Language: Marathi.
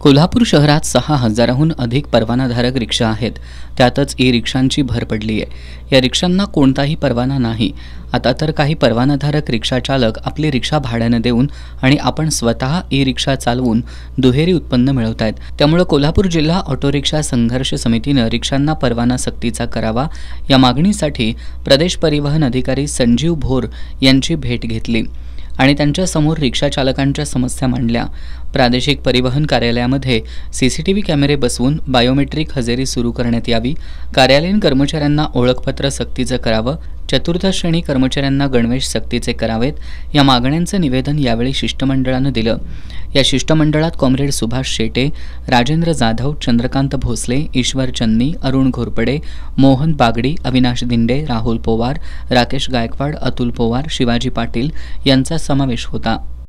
कोल्हापूर शहरात 6,000हून अधिक परवानाधारक रिक्षा आहेत. त्यातच ई-रिक्षांची भर पडली आहे. या रिक्षांना कोणताही परवाना नाही. आता तर काही परवानाधारक रिक्षा चालक आपली रिक्षा भाड्यानं देऊन आणि आपण स्वतः ई-रिक्षा चालवून दुहेरी उत्पन्न मिळवत आहेत. त्यामुळे कोल्हापूर जिल्हा ऑटो रिक्षा संघर्ष समितीनं रिक्षांना परवाना सक्तीचा करावा या मागणीसाठी प्रदेश परिवहन अधिकारी संजीव भोर यांची भेट घेतली आणि त्यांच्यासमोर रिक्षा चालकांच्या समस्या मांडल्या. प्रादेशिक परिवहन कार्यालयामध्ये CCTV कॅमेरे बसवून बायोमेट्रिक हजेरी सुरू करण्यात यावी, कार्यालयीन कर्मचाऱ्यांना ओळखपत्र सक्तीचं करावं, चतुर्थ श्रेणी कर्मचाऱ्यांना गणवेश सक्तीचे करावेत या मागण्यांचं निवेदन यावेळी शिष्टमंडळानं दिलं. या शिष्टमंडळात कॉम्रेड सुभाष शेटे, राजेंद्र जाधव, चंद्रकांत भोसले, ईश्वर चन्नी, अरुण घोरपडे, मोहन बागडी, अविनाश दिंडे, राहुल पोवार, राकेश गायकवाड, अतुल पोवार, शिवाजी पाटील यांचा समावेश होता.